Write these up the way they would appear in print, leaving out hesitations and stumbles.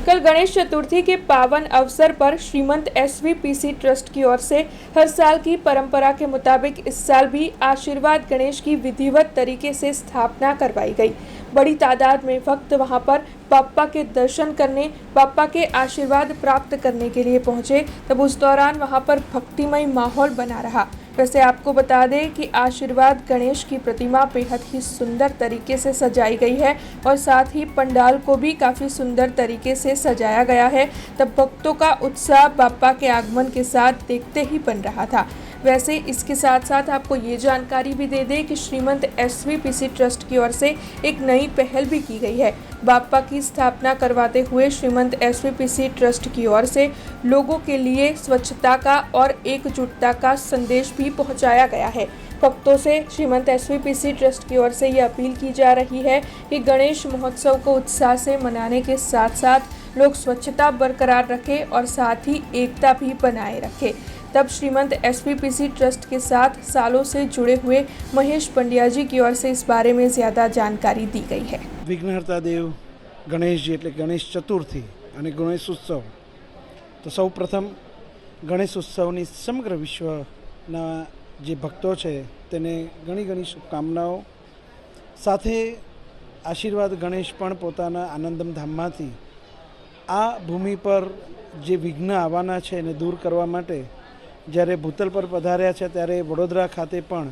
कल गणेश चतुर्थी के पावन अवसर पर श्रीमंत एसवीपीसी ट्रस्ट की ओर से हर साल की परंपरा के मुताबिक इस साल भी आशीर्वाद गणेश की विधिवत तरीके से स्थापना करवाई गई। बड़ी तादाद में भक्त वहां पर बाप्पा के दर्शन करने, बाप्पा के आशीर्वाद प्राप्त करने के लिए पहुंचे। तब उस दौरान वहां पर भक्तिमय माहौल बना रहा। वैसे आपको बता दें कि आशीर्वाद गणेश की प्रतिमा बेहद ही सुंदर तरीके से सजाई गई है और साथ ही पंडाल को भी काफ़ी सुंदर तरीके से सजाया गया है। तब भक्तों का उत्साह बाप्पा के आगमन के साथ देखते ही बन रहा था। वैसे इसके साथ साथ आपको ये जानकारी भी दे दें कि श्रीमंत एसवीपीसी ट्रस्ट की ओर से एक नई पहल भी की गई है। बाप्पा की स्थापना करवाते हुए श्रीमंत एसवीपीसी ट्रस्ट की ओर से लोगों के लिए स्वच्छता का और एकजुटता का संदेश भी पहुंचाया गया है। भक्तों से श्रीमंत एसवीपीसी ट्रस्ट की ओर से ये अपील की जा रही है कि गणेश महोत्सव को उत्साह से मनाने के साथ साथ लोग स्वच्छता बरकरार रखें और साथ ही एकता भी बनाए रखें। तब श्रीमंत एसवीपीसी ट्रस्ट के साथ सालों से जुड़े हुए महेश पंड्या जी की ओर से इस बारे में ज़्यादा जानकारी दी गई है। विघ्नहर्ता देव गणेशजी એટલે ગણેશ ચતુર્થી અને ગણેશ ઉત્સવ તો સૌ પ્રથમ ગણેશ ઉત્સવની સમગ્ર વિશ્વના જે ભક્તો છે તેને ઘણી ઘણી શુભકામનાઓ સાથે આશીર્વાદ ગણેશ પણ પોતાના આનંદમ ધામમાંથી આ ભૂમિ પર જે વિઘ્ન આવવાના છે એને દૂર કરવા માટે જ્યારે ભૂતલ પર પધાર્યા છે ત્યારે વડોદરા ખાતે પણ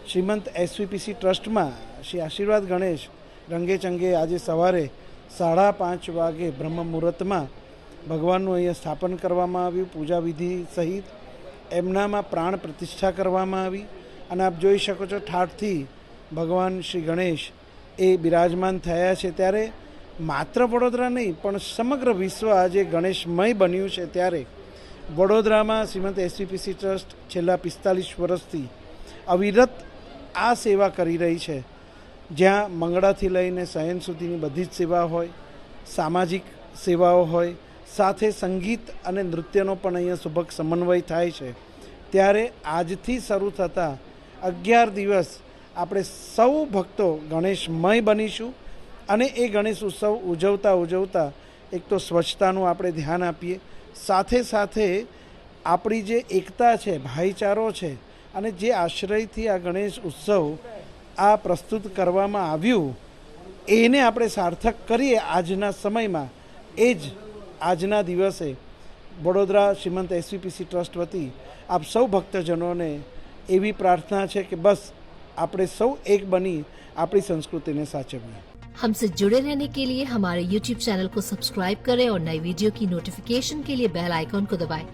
શ્રીમંત એસવીપીસી ટ્રસ્ટમાં શ્રી આશીર્વાદ ગણેશ રંગે ચંગે આજે સવારે 5:30 વાગે બ્રહ્મ મુહૂર્તમાં ભગવાનનું અહીંયા સ્થાપન કરવામાં આવ્યું। પૂજા વિધિ સહિત એમનામાં પ્રાણ પ્રતિષ્ઠા કરવામાં આવી અને આપ જોઈ શકો છો ઠાઠથી ભગવાન શ્રી ગણેશ એ બિરાજમાન થયા છે। ત્યારે માત્ર વડોદરા નહીં પણ સમગ્ર વિશ્વ આજે ગણેશમય બન્યું છે। ત્યારે વડોદરામાં શ્રીમંત એસવીપીસી ટ્રસ્ટ છેલ્લા 45 વર્ષથી અવિરત આ સેવા કરી રહી છે, જ્યાં મંગળાથી લઈને શયન સુધીની બધી જ સેવા હોય, સામાજિક સેવાઓ હોય, સાથે સંગીત અને નૃત્યનો પણ અહીંયા સુભગ સમન્વય થાય છે। ત્યારે આજથી શરૂ થતા 11 દિવસ આપણે સૌ ભક્તો ગણેશમય બનીશું અને એ ગણેશ ઉત્સવ ઉજવતા ઉજવતા એક તો સ્વચ્છતાનું આપણે ધ્યાન આપીએ, સાથે સાથે આપણી જે એકતા છે, ભાઈચારો છે અને જે આશ્રયથી આ ગણેશ ઉત્સવ આ પ્રસ્તુત કરવામાં આવ્યું એને આપણે સાર્થક કરીએ આજના સમયમાં। એ જ આજના દિવસે વડોદરા શ્રીમંત એસવીપીસી ટ્રસ્ટ વતી આપ સૌ ભક્તજનોને એવી પ્રાર્થના છે કે બસ આપણે સૌ એક બની આપણી સંસ્કૃતિને સાચવીએ। हमसे जुड़े रहने के लिए हमारे YouTube चैनल को सब्सक्राइब करें और नई वीडियो की नोटिफिकेशन के लिए बेल आइकॉन को दबाएं।